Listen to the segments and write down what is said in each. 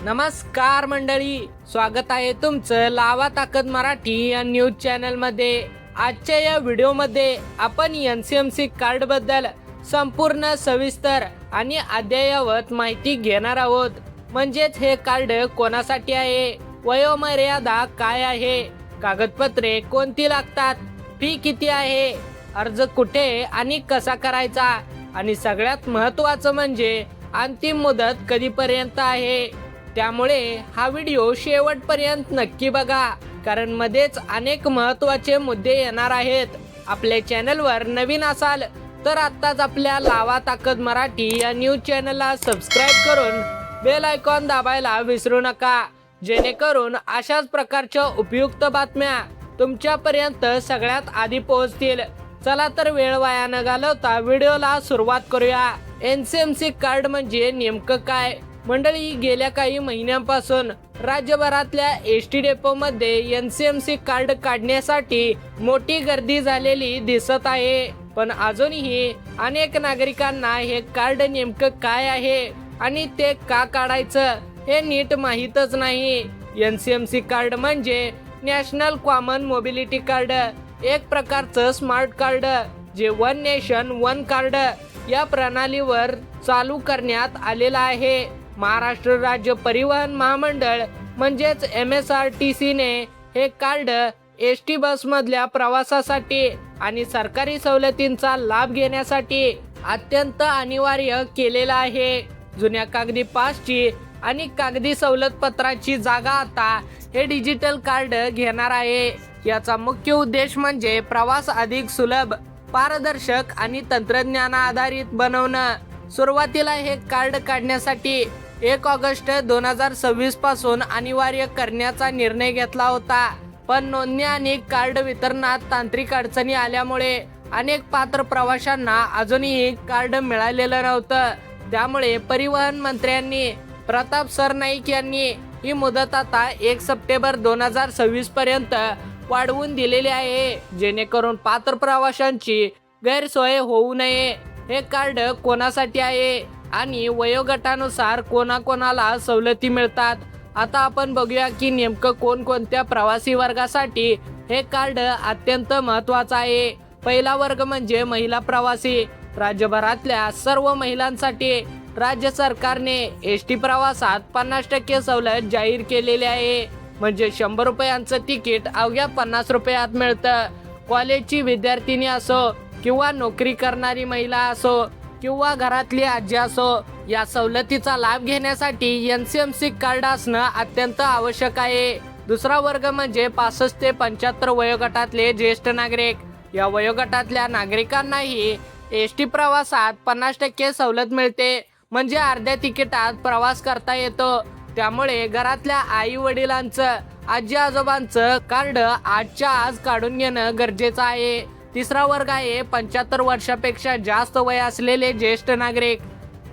नमस्कार मंडळी, स्वागत आहे तुमचं लावा ताकद मराठी या न्यूज चॅनल मध्ये। आजच्या या व्हिडिओमध्ये आपण एनसीएमसी कार्ड बद्दल संपूर्ण सविस्तर आणि अद्ययावत माहिती घेणार आहोत। म्हणजेच हे कार्ड कोणासाठी आहे, वयोमर्यादा काय आहे, कागदपत्रे कोणती लागतात, फी किती आहे, अर्ज कुठे आणि कसा करायचा, आणि सगळ्यात महत्त्वाचं म्हणजे अंतिम मुदत कधीपर्यंत आहे। त्यामुळे हा व्हिडिओ शेवटपर्यंत नक्की बघा, कारण मध्येच अनेक महत्त्वाचे मुद्दे येणार आहेत। आपल्या चॅनलवर नवीन असाल तर आत्ताच आपल्या लावा ताकद मराठी या न्यूज चॅनलला सबस्क्राईब करून बेल आयकॉन दाबायला विसरू नका, जेणेकरून अशाच प्रकारच्या उपयुक्त बातम्या तुमच्यापर्यंत सगळ्यात आधी पोहोचतील। चला तर वेळ वाया न घालवता व्हिडिओला सुरुवात करूया। एनसीएमसी कार्ड म्हणजे नेमकं काय? मंडळी, गेल्या काही महिन्यांपासून राज्यभरातल्या एसटी डेपो मध्ये एनसीएमसी कार्ड काढण्यासाठी मोठी गर्दी झालेली दिसत आहे। पण अजूनही अनेक नागरिकांना हे कार्ड नेमकं काय आहे आणि ते का काढायचं हे नीट माहीतच नाही। एनसीएमसी कार्ड म्हणजे नॅशनल कॉमन मोबिलिटी कार्ड, एक प्रकारचं स्मार्ट कार्ड जे वन नेशन वन कार्ड या प्रणालीवर चालू करण्यात आलेलं आहे। महाराष्ट्र राज्य परिवहन महामंडळ म्हणजेच MSRTC ने हे कार्ड एसटी बस मधल्या प्रवासासाठी आणि सरकारी सवलतींचा लाभ घेण्यासाठी अत्यंत अनिवार्य केलेलं आहे। जुन्या कागदी पासची आणि कागदी सवलत पत्राची जागा आता हे डिजिटल कार्ड घेणार आहे। याचा मुख्य उद्देश म्हणजे प्रवास अधिक सुलभ, पारदर्शक आणि तंत्रज्ञान आधारित बनवणं। सुरुवातीला हे कार्ड काढण्यासाठी 1 ऑगस्ट 2026 पासून अनिवार्य करण्याचा निर्णय घेतला होता, पण नोंदणी आणि कार्ड वितरणात तांत्रिक अडचणी आल्यामुळे अनेक पात्र प्रवाशांना अजूनही कार्ड मिळालेलं नव्हतं। त्यामुळे परिवहन मंत्र्यांनी प्रताप सरनाईक यांनी ही मुदत आता 1 सप्टेंबर 2026 पर्यंत वाढवून दिलेली आहे, जेणेकरून पात्र प्रवाशांची गैरसोय होऊ नये। हे कार्ड कोणासाठी आहे आणि वयोगटानुसार कोणाकोणाला सवलती मिळतात, आता आपण बघूया की नेमकं कोणकोणत्या प्रवासी वर्गासाठी हे कार्ड अत्यंत महत्त्वाचं आहे। पहिला वर्ग म्हणजे महिला प्रवासी। राज्यभरातल्या सर्व महिलांसाठी राज्य सरकारने एसटी प्रवासात 50% सवलत जाहीर केलेली आहे। म्हणजे 100 रुपयांचं तिकीट अवघ्या 50 रुपयात मिळतं। कॉलेजची विद्यार्थिनी असो किंवा नोकरी करणारी महिला असो किंवा घरातली आजी असो, या सवलतीचा लाभ घेण्यासाठी एनसीएमसी कार्ड असणं अत्यंत आवश्यक आहे। दुसरा वर्ग म्हणजे 65 ते 75 वयोगटातले ज्येष्ठ नागरिक। या वयोगटातल्या नागरिकांनाही एसटी प्रवासात 50% सवलत मिळते, म्हणजे अर्ध्या तिकिटात प्रवास करता येतो। त्यामुळे घरातल्या आई वडिलांचं, आजी आजोबांचं कार्ड आजच्या आज काढून घेणं गरजेचं आहे। तिसरा वर्ग आहे 75 वर्षापेक्षा जास्त वय असलेले ज्येष्ठ नागरिक।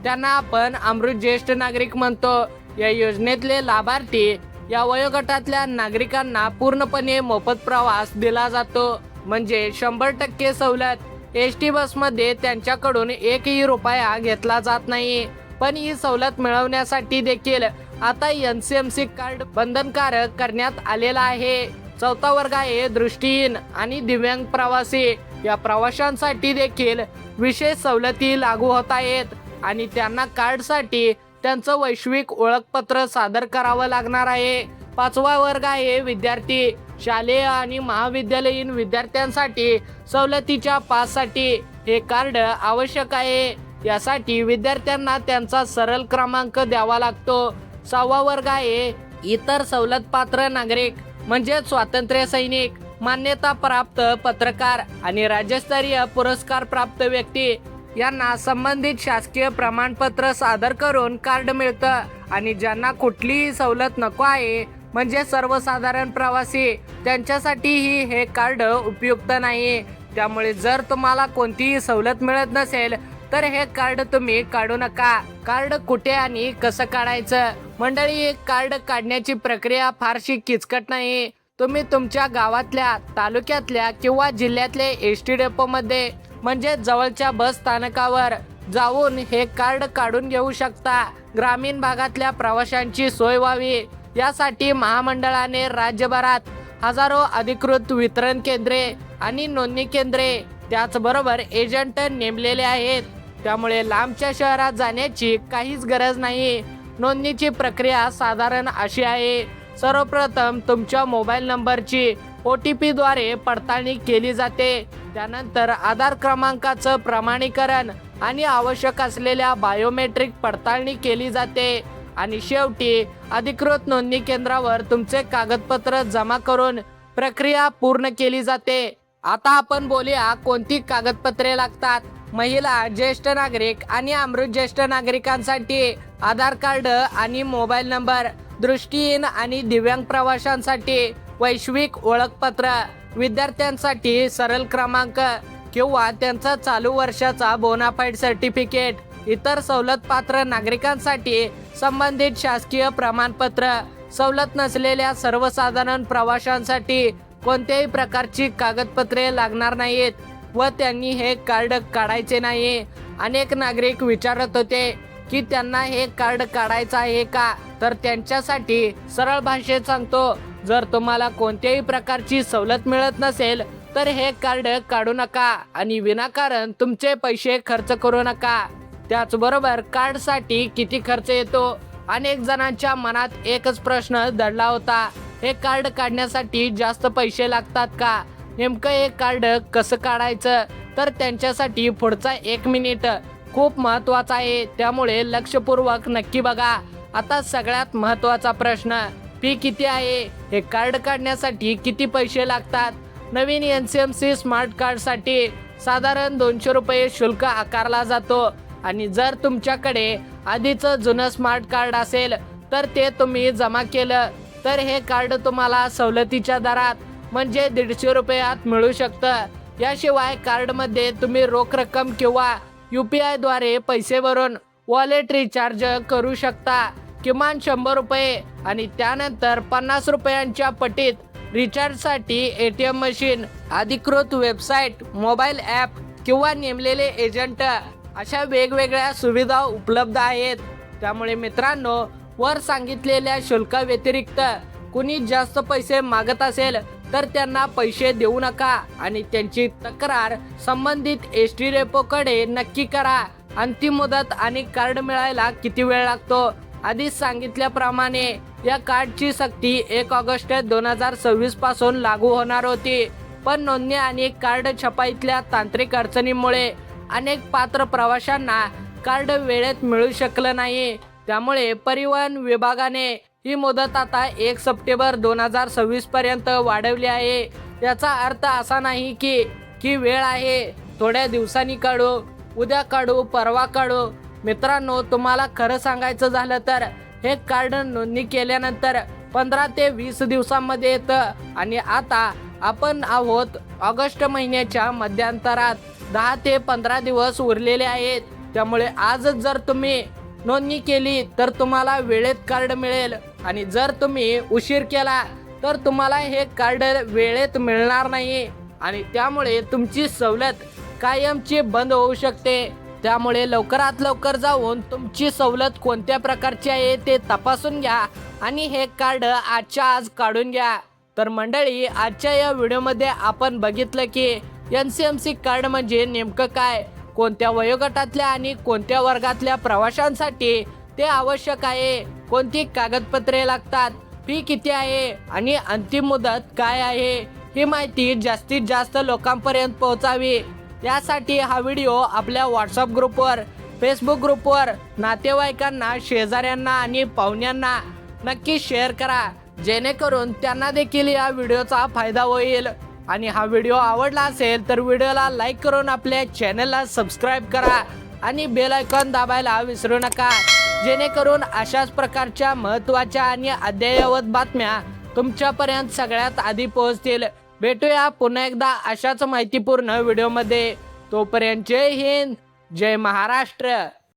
त्यांना आपण अमृत ज्येष्ठ नागरिक म्हणतो। या योजनेतले लाभार्थी या वयोगटातल्या नागरिकांना पूर्णपणे मोफत प्रवास दिला जातो, म्हणजे 100% सवलत। एसटी बसमध्ये त्यांच्याकडून 1ही रुपया घेतला जात नाही। पण ही सवलत मिळवण्यासाठी देखील आता एनसीएमसी कार्ड बंधनकारक करण्यात आलेला आहे। चौथा वर्ग आहे दृष्टीहीन आणि दिव्यांग प्रवासी। या प्रवाशांसाठी देखील विशेष सवलती लागू होत आहेत आणि त्यांना कार्डसाठी त्यांचं वैश्विक ओळखपत्र सादर करावं लागणार आहे। पाचवा वर्ग आहे विद्यार्थी। शालेय आणि महाविद्यालयीन विद्यार्थ्यांसाठी सवलतीच्या पाससाठी हे कार्ड आवश्यक आहे। यासाठी विद्यार्थ्यांना त्यांचा सरळ क्रमांक द्यावा लागतो। 6वा वर्ग आहे इतर सवलत पात्र नागरिक, म्हणजे स्वातंत्र्य सैनिक, मान्यता प्राप्त पत्रकार आणि राज्यस्तरीय पुरस्कार प्राप्त व्यक्ती। यांना संबंधित शासकीय प्रमाणपत्र सादर करून कार्ड मिळतं। आणि ज्यांना कुठलीही सवलत नको आहे, म्हणजे सर्वसाधारण प्रवासी, त्यांच्यासाठीही हे कार्ड उपयुक्त नाही। त्यामुळे जर तुम्हाला कोणतीही सवलत मिळत नसेल तर हे कार्ड तुम्ही काढू नका। कार्ड कुठे आणि कसं काढायचं? मंडळी, कार्ड काढण्याची प्रक्रिया फारशी किचकट नाही। तुम्ही तुमच्या गावातल्या, तालुक्यातल्या किंवा जिल्ह्यातल्या एसटी डेपो मध्ये, म्हणजे जवळच्या बस स्थानकावर जाऊन हे कार्ड काढून घेऊ शकता। ग्रामीण भागातल्या प्रवाशांची सोय व्हावी यासाठी महामंडळाने राज्यभरात हजारो अधिकृत वितरण केंद्रे आणि नोंदणी केंद्रे त्याचबरोबर एजंट नेमलेले आहेत। त्यामुळे लांबच्या शहरात जाण्याची काहीच गरज नाही। नोंदणीची प्रक्रिया साधारण अशी आहे, सर्वप्रथम तुमच्या मोबाईल नंबरची OTP द्वारे पडताळणी केली जाते। त्यानंतर आधार क्रमांकाचं प्रमाणीकरण आणि आवश्यक असलेल्या बायोमेट्रिक पडताळणी केली जाते आणि शेवटी अधिकृत नोंदणी केंद्रावर तुमचे कागदपत्र जमा करून प्रक्रिया पूर्ण केली जाते। आता आपण बोलूया कोणती कागदपत्रे लागतात। महिला, ज्येष्ठ नागरिक आणि अमृत ज्येष्ठ नागरिकांसाठी आधार कार्ड आणि मोबाईल नंबर, दृष्टीहीन आणि दिव्यांग प्रवाशांसाठी वैश्विक ओळखपत्र, विद्यार्थ्यांसाठी सरळ क्रमांक किंवा त्यांचा चालू वर्षाचा बोनाफाईड सर्टिफिकेट, इतर सवलत पात्र नागरिकांसाठी संबंधित शासकीय प्रमाणपत्र, सवलत नसलेल्या सर्वसाधारण प्रवाशांसाठी कोणत्याही प्रकारची कागदपत्रे लागणार नाहीत व त्यांनी हे कार्ड काढायचे नाही। अनेक नागरिक विचारत होते की त्यांना हे कार्ड काढायचं आहे का, तर त्यांच्यासाठी सरळ भाषेत सांगतो, जर तुम्हाला कोणत्याही प्रकारची सवलत मिळत नसेल तर हे कार्ड काढू नका आणि विनाकारण तुमचे पैसे खर्च करू नका। त्याचबरोबर कार्डसाठी किती खर्च येतो, अनेक जणांच्या मनात एकच प्रश्न दडला होता, हे कार्ड काढण्यासाठी जास्त पैसे लागतात का, नेमकं हे कार्ड कसं काढायचं, तर त्यांच्यासाठी पुढचा 1 मिनिट खूप महत्त्वाचा आहे, त्यामुळे लक्षपूर्वक नक्की बघा। आता सगळ्यात महत्त्वाचा प्रश्न, फी किती आहे, हे कार्ड काढण्यासाठी किती पैसे लागतात। नवीन NCMC स्मार्ट कार्डसाठी साधारण 200 रुपये शुल्क आकारला जातो आणि जर तुमच्याकडे आधीचं जुनं स्मार्ट कार्ड असेल तर ते तुम्ही जमा केलं तर हे कार्ड तुम्हाला सवलतीच्या दरात म्हणजे 150 रुपयात मिळू शकतं। याशिवाय कार्डमध्ये तुम्ही रोख रक्कम किंवा UPI द्वारे पैसे भरून वॉलेट रिचार्ज करू शकता, किमान 100 रुपये आणि त्यानंतर 50 रुपयांच्या पटीत रिचार्जसाठी ATM मशीन, अधिकृत वेबसाईट, मोबाईल ॲप किंवा नेमलेले एजंट अशा वेगवेगळ्या सुविधा उपलब्ध आहेत। त्यामुळे मित्रांनो, वर सांगितलेल्या शुल्काव्यतिरिक्त कुणी जास्त पैसे मागत असेल तर त्यांना पैसे देऊ नका आणि त्यांची तक्रार संबंधित ST डेपोकडे नक्की करा। अंतिम मुदत आणि कार्ड मिळायला किती वेळ लागतो, आधीच सांगितल्याप्रमाणे या कार्डची सक्ती 1 ऑगस्ट 2026 पासून लागू होणार होती, पण नोंदणी आणि कार्ड छपाईतल्या तांत्रिक अडचणीमुळे अनेक पात्र प्रवाशांना कार्ड वेळेत मिळू शकलं नाही। त्यामुळे परिवहन विभागाने ही मुदत आता 1 सप्टेंबर 2026 पर्यंत वाढवली आहे। याचा अर्थ असा नाही की वेळ आहे, थोड्या दिवसांनी काढू, उद्या काढू, परवा काढू। मित्रांनो, तुम्हाला खरं सांगायचं झालं तर हे कार्ड नोंदणी केल्यानंतर 15 ते 20 दिवसांमध्ये येतं आणि आता आपण आहोत ऑगस्ट महिन्याच्या मध्यांतरात, 10 ते 15 दिवस उरलेले आहेत। त्यामुळे आजच जर तुम्ही नोंदणी केली तर तुम्हाला वेळेत कार्ड मिळेल आणि जर तुम्ही उशीर केला तर तुम्हाला हे कार्ड वेळेत मिळणार नाही आणि त्यामुळे तुमची सवलत कायमची बंद होऊ शकते। त्यामुळे लवकरात लवकर जाऊन तुमची सवलत कोणत्या प्रकारची आहे ते तपासून घ्या आणि हे कार्ड आजच्या आज काढून घ्या। तर मंडळी, आजच्या या व्हिडिओमध्ये आपण बघितलं की NCMC कार्ड म्हणजे नेमकं काय, कोणत्या वयोगटातल्या आणि कोणत्या वर्गातल्या प्रवाशांसाठी ते आवश्यक आहे, कोणती कागदपत्रे लागतात, फी किती आहे आणि अंतिम मुदत काय आहे, ही माहिती जास्तीत जास्त लोकांपर्यंत पोहोचावी यासाठी हा व्हिडिओ आपल्या व्हॉट्सअप ग्रुपवर, फेसबुक ग्रुपवर, नातेवाईकांना, शेजाऱ्यांना आणि पाहुण्यांना नक्की शेअर करा, जेणेकरून त्यांना देखील या व्हिडिओचा फायदा होईल। आणि हा व्हिडिओ आवडला असेल तर व्हिडिओला लाईक करून आपल्या चॅनलला सबस्क्राईब करा आणि बेल आयकॉन दाबायला विसरू नका, जेणेकरून अशाच प्रकारच्या महत्त्वाच्या आणि अद्ययावत बातम्या तुमच्यापर्यंत सगळ्यात आधी पोहोचतील। भेटूया पुन्हा एकदा अशाच माहितीपूर्ण व्हिडिओमध्ये, तोपर्यंत जय हिंद, जय महाराष्ट्र।